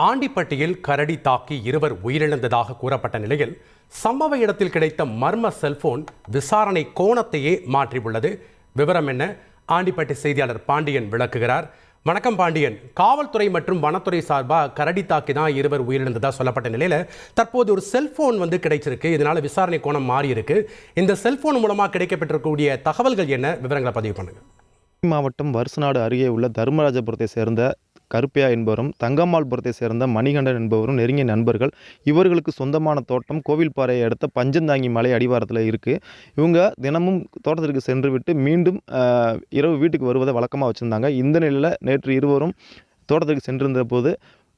ஆண்டிப்பட்டியில் கரடி தாக்கி இருவர் உயிரிழந்ததாக கூறப்பட்ட நிலையில் சம்பவ இடத்தில் கிடைத்த மர்ம செல்போன் விசாரணை கோணத்தையே மாற்றியுள்ளது. விவரம் என்ன? ஆண்டிப்பட்டி செய்தியாளர் பாண்டியன் விளக்குகிறார். வணக்கம் பாண்டியன். காவல்துறை மற்றும் வனத்துறை சார்பாக கரடி தாக்கி தான் இருவர் உயிரிழந்ததாக சொல்லப்பட்ட நிலையில் தற்போது ஒரு செல்போன் கிடைச்சிருக்கு. இதனால விசாரணை கோணம் மாறி இருக்கு. இந்த செல்போன் மூலமாக கிடைக்கப்பட்டிருக்கக்கூடிய தகவல்கள் என்ன? விவரங்களை பதிவு பண்ணுங்க. மாவட்டம் வருசநாடு அருகே உள்ள தர்மராஜபுரத்தை சேர்ந்த கருப்பையா என்பவரும் தங்கம்மாள்புரத்தை சேர்ந்த மணிகண்டன் என்பவரும் நெருங்கிய நண்பர்கள். இவர்களுக்கு சொந்தமான தோட்டம் கோவில்பாறையை அடுத்த பஞ்சந்தாங்கி மலை அடிவாரத்தில் இருக்குது. இவங்க தினமும் தோட்டத்திற்கு சென்று விட்டு மீண்டும் இரவு வீட்டுக்கு வருவதை வழக்கமாக வச்சுருந்தாங்க. இந்த நிலையில் நேற்று இருவரும் தோட்டத்திற்கு சென்றிருந்த போது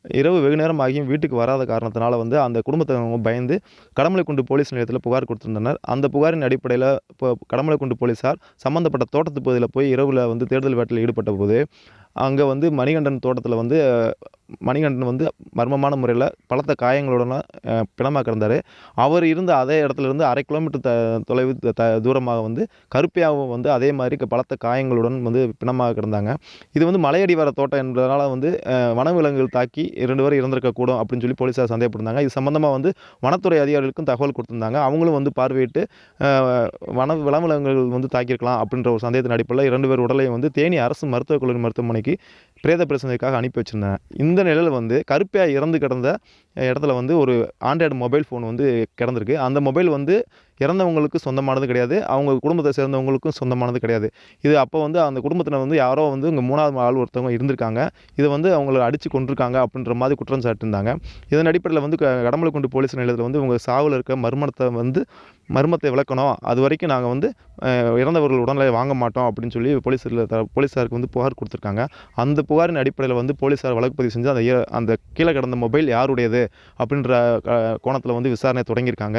இரவு வெகு நேரம் ஆகியும் வீட்டுக்கு வராத காரணத்தினால அந்த குடும்பத்தினர் பயந்து கடமலைக்குண்டு போலீஸ் நிலையத்தில் புகார் கொடுத்திருந்தனர். அந்த புகாரின் அடிப்படையில் இப்போ கடமலைக்குண்டு போலீஸார் சம்பந்தப்பட்ட தோட்டத்து பகுதியில் போய் இரவில் தேடுதல் வேட்டையில் ஈடுபட்ட போது அங்கே மணிகண்டன் தோட்டத்தில் மணிகண்டன் மர்மமான முறையில் பலத்த காயங்களுடன் பிணமாக கிடந்தார். அவர் இருந்த அதே இடத்துலேருந்து 1/2 கிலோமீட்டர் தொலைவு தூரமாக கருப்பையாவும் அதே மாதிரி பலத்த காயங்களுடன் பிணமாக கிடந்தாங்க. இது மலையடிவார தோட்டம் என்பதனால வனவிலங்குகள் தாக்கி 2 பேர் இறந்திருக்கக்கூடும் அப்படின்னு சொல்லி போலீஸார் சந்தேகப்பட்டிருந்தாங்க. இது சம்பந்தமாக வனத்துறை அதிகாரிகளுக்கும் தகவல் கொடுத்திருந்தாங்க. அவங்களும் பார்வையிட்டு வனவிலங்குகள் தாக்கியிருக்கலாம் அப்படின்ற ஒரு சந்தேகத்தின் அடிப்படையில் 2 பேர் உடலையும் தேனி அரசு மருத்துவக் கல்லூரி மருத்துவமனைக்கு பிரேத பரிசோதனைக்காக அனுப்பி வச்சிருந்தாங்க. இந்த நிலையில் கருப்பையா இறந்து கிடந்த இடத்துல ஒரு ஆண்ட்ராய்டு மொபைல் ஃபோன் கிடந்திருக்கு. அந்த மொபைல் இறந்தவங்களுக்கு சொந்தமானது கிடையாது, அவங்க குடும்பத்தை சேர்ந்தவங்களுக்கும் சொந்தமானது கிடையாது. இது அப்போ அந்த குடும்பத்தினர் யாரோ இங்கே 3வது ஆள் ஒருத்தவங்க இருந்திருக்காங்க. இதை அவங்களை அடித்து கொண்டிருக்காங்க அப்படின்ற மாதிரி குற்றம் சாட்டியிருந்தாங்க. இதன் அடிப்படையில் கடமலைக்குண்டு போலீஸ் நிலையத்தில் இவங்க சாவில் இருக்க மர்மத்தை விளக்கணும், அது வரைக்கும் நாங்கள் இறந்தவர்கள் உடனே வாங்க மாட்டோம் அப்படின்னு சொல்லி போலீஸாருக்கு புகார் கொடுத்துருக்காங்க. அந்த புகாரின் அடிப்படையில் போலீஸார் வழக்கு பதிவு செஞ்சு அந்த கீழே கிடந்த மொபைல் யாருடையது அப்படின்ற கோணத்தில் விசாரணை தொடங்கியிருக்காங்க.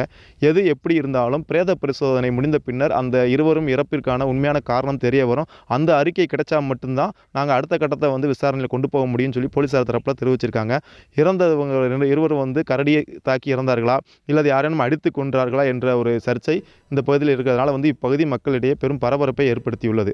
எது எப்படி இருந்தாலும் பிரேத பரிசோதனை முடிந்த பின்னர் அந்த இருவரும் இறப்பிற்கான உண்மையான காரணம் தெரிய வரும். அந்த அறிக்கை கிடைச்சா மட்டும்தான் நாங்கள் அடுத்த கட்டத்தை விசாரணையில் கொண்டு போக முடியும்னு சொல்லி போலீஸார் தரப்பில் தெரிவிச்சிருக்காங்க. இறந்தவங்க இருவரும் கரடியை தாக்கி இறந்தார்களா இல்லை யாரேனும் அடித்து கொன்றார்களா என்ற ஒரு சர்ச்சை இந்த பகுதியில் இருக்கிறதுனால இப்பகுதி மக்களிடையே பெரும் பரபரப்பை ஏற்படுத்தியுள்ளது.